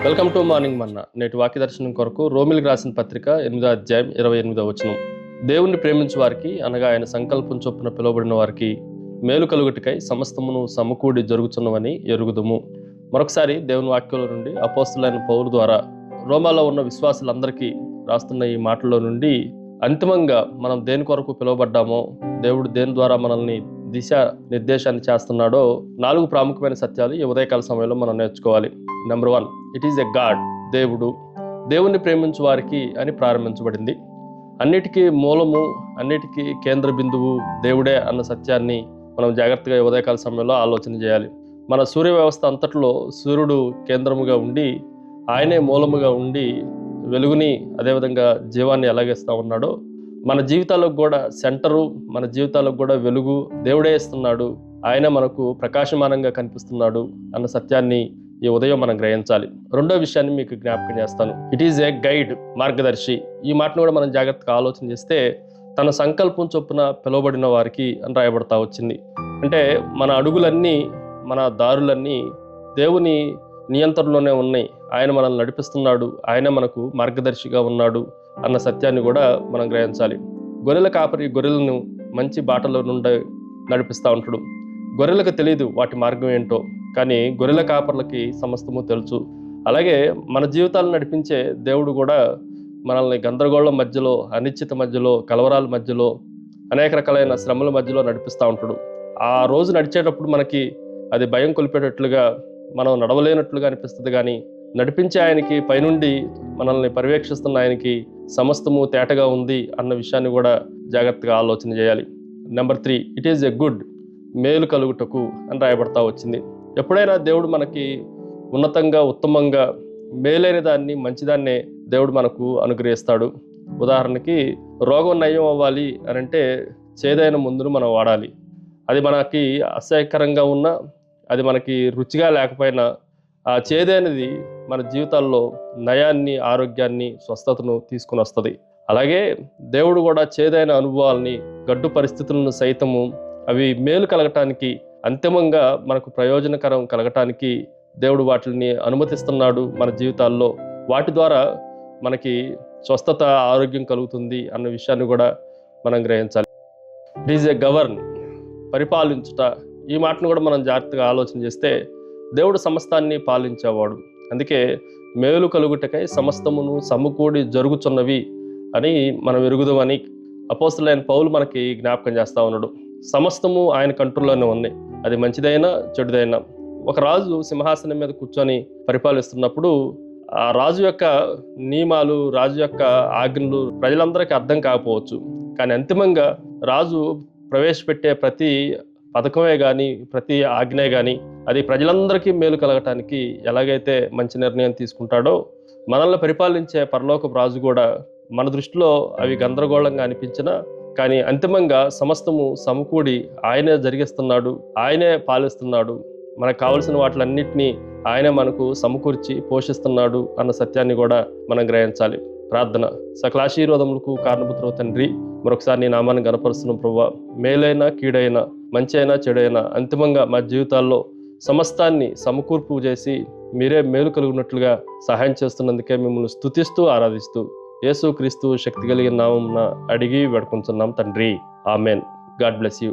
Welcome to morning మన్నా. నేటి వాక్య దర్శనం కొరకు రోమిలికి రాసిన పత్రిక 8వ అధ్యాయం 28వ వచనం. దేవుణ్ణి ప్రేమించు వారికి, అనగా ఆయన సంకల్పం చొప్పున పిలువబడిన వారికి మేలు కలుగుటకై సమస్తమును సమకూడి జరుగుతున్నవని ఎరుగుదుము. మరొకసారి దేవుని వాక్యంలో నుండి అపోస్తలుడైన పౌలు ద్వారా రోమాలో ఉన్న విశ్వాసులందరికీ రాస్తున్న ఈ మాటల్లో నుండి అంతిమంగా మనం దేని కొరకు పిలువబడ్డామో, దేవుడు దేని ద్వారా మనల్ని దిశ నిర్దేశాన్ని చేస్తున్నాడో 4 ప్రాముఖ్యమైన సత్యాలు ఈ ఉదయకాల సమయంలో మనం నేర్చుకోవాలి. Number 1, it is a God. దేవుడు, దేవుణ్ణి ప్రేమించు వారికి అని ప్రారంభించబడింది. అన్నిటికీ మూలము, అన్నిటికీ కేంద్ర బిందువు దేవుడే అన్న సత్యాన్ని మనం జాగ్రత్తగా ఉదయకాల సమయంలో ఆలోచన చేయాలి. మన సూర్య వ్యవస్థ అంతట్లో సూర్యుడు కేంద్రముగా ఉండి, ఆయనే మూలముగా ఉండి వెలుగుని, అదేవిధంగా జీవాన్ని ఎలాగేస్తూ ఉన్నాడో, మన జీవితాలకు కూడా సెంటరు, మన జీవితాలకు కూడా వెలుగు దేవుడే ఇస్తున్నాడు. ఆయన మనకు ప్రకాశమానంగా కనిపిస్తున్నాడు అన్న సత్యాన్ని ఈ ఉదయం మనం గ్రహించాలి. రెండో విషయాన్ని మీకు జ్ఞాపకం చేస్తాను. ఇట్ ఈజ్ ఏ గైడ్, మార్గదర్శి. ఈ మాటను కూడా మనం జాగ్రత్తగా ఆలోచన చేస్తే తన సంకల్పం చొప్పున పిలువబడిన వారికి అని రాయబడతా వచ్చింది. అంటే మన అడుగులన్నీ, మన దారులన్నీ దేవుని నియంత్రణలోనే ఉన్నాయి. ఆయన మనల్ని నడిపిస్తున్నాడు, ఆయన మనకు మార్గదర్శిగా ఉన్నాడు అన్న సత్యాన్ని కూడా మనం గ్రహించాలి. గొర్రెల కాపరి గొర్రెలను మంచి బాటలో నుండి నడిపిస్తూ ఉంటాడు. గొర్రెలకు తెలియదు వాటి మార్గం ఏంటో, కానీ గొర్రెల కాపర్లకి సమస్తము తెలుసు. అలాగే మన జీవితాలను నడిపించే దేవుడు కూడా మనల్ని గందరగోళం మధ్యలో, అనిశ్చిత మధ్యలో, కలవరాల మధ్యలో, అనేక రకాలైన శ్రమల మధ్యలో నడిపిస్తూ ఉంటాడు. ఆ రోజు నడిచేటప్పుడు మనకి అది భయం కొలిపేటట్లుగా, మనం నడవలేనట్లుగా అనిపిస్తుంది. కానీ నడిపించే ఆయనకి, పైనుండి మనల్ని పర్యవేక్షిస్తున్న ఆయనకి సమస్తము తేటగా ఉంది అన్న విషయాన్ని కూడా జాగ్రత్తగా ఆలోచన చేయాలి. Number 3, it is a good, మేలు కలుగుటకు అని రాయబడతా వచ్చింది. ఎప్పుడైనా దేవుడు మనకి ఉన్నతంగా, ఉత్తమంగా, మేలైన దాన్ని, మంచిదాన్నే దేవుడు మనకు అనుగ్రహిస్తాడు. ఉదాహరణకి రోగం నయం అవ్వాలి అని అంటే చేదైన మందును మనం వాడాలి. అది మనకి అసహ్యకరంగా ఉన్నా, అది మనకి రుచిగా లేకపోయినా, ఆ చేదైనది మన జీవితాల్లో నయాన్ని, ఆరోగ్యాన్ని, స్వస్థతను తీసుకుని వస్తుంది. అలాగే దేవుడు కూడా చేదైన అనుభవాల్ని, గడ్డు పరిస్థితులను సైతము అవి మేలు కలగటానికి, అంతిమంగా మనకు ప్రయోజనకరం కలగటానికి దేవుడు వాటిని అనుమతిస్తున్నాడు మన జీవితాల్లో. వాటి ద్వారా మనకి స్వస్థత, ఆరోగ్యం కలుగుతుంది అన్న విషయాన్ని కూడా మనం గ్రహించాలి. ఇట్ ఈజ్ ఎ గవర్న్, పరిపాలించుట. ఈ మాటను కూడా మనం జాగ్రత్తగా ఆలోచన చేస్తే దేవుడు సమస్తాన్ని పాలించేవాడు. అందుకే మేలు కలుగుటకై సమస్తమును సమకూడి జరుగుతున్నవి అని మనం ఎరుగుదామని అపోస్తలుడైన పౌలు మనకి జ్ఞాపకం చేస్తూ ఉన్నాడు. సమస్తము ఆయన కంట్రోల్లోనే ఉన్నాయి, అది మంచిదైనా చెడుదైనా. ఒక రాజు సింహాసనం మీద కూర్చొని పరిపాలిస్తున్నప్పుడు ఆ రాజు యొక్క నియమాలు, రాజు యొక్క ఆజ్ఞలు ప్రజలందరికీ అర్థం కాకపోవచ్చు. కానీ అంతిమంగా రాజు ప్రవేశపెట్టే ప్రతి పథకమే కానీ, ప్రతి ఆజ్ఞే కానీ అది ప్రజలందరికీ మేలు కలగటానికి ఎలాగైతే మంచి నిర్ణయం తీసుకుంటాడో, మనల్ని పరిపాలించే పరలోకపు రాజు కూడా మన దృష్టిలో అవి గందరగోళంగా అనిపించినా, కానీ అంతిమంగా సమస్తము సమకూడి ఆయనే జరిగిస్తున్నాడు, ఆయనే పాలిస్తున్నాడు. మనకు కావలసిన వాటిలన్నింటినీ ఆయనే మనకు సమకూర్చి పోషిస్తున్నాడు అన్న సత్యాన్ని కూడా మనం గ్రహించాలి. ప్రార్థన. సకలాశీర్వాదములకు కారణభూతుడవు తండ్రి, మరొకసారి నీ నామాన్ని గణపరుస్తున్నాం ప్రభువా. మేలైనా, కీడైనా, మంచి అయినా, చెడైనా, అంతిమంగా మా జీవితాల్లో సమస్తాన్ని సమకూర్పు చేసి మీరే మేలు కలుగునట్లుగా సహాయం చేస్తున్నందుకే మిమ్మల్ని స్తుతిస్తూ, ఆరాధిస్తూ యేసు క్రీస్తు శక్తి కలిగిన నామమున అడిగి వేడుకుంటున్నాం తండ్రి. ఆమెన్. God bless you.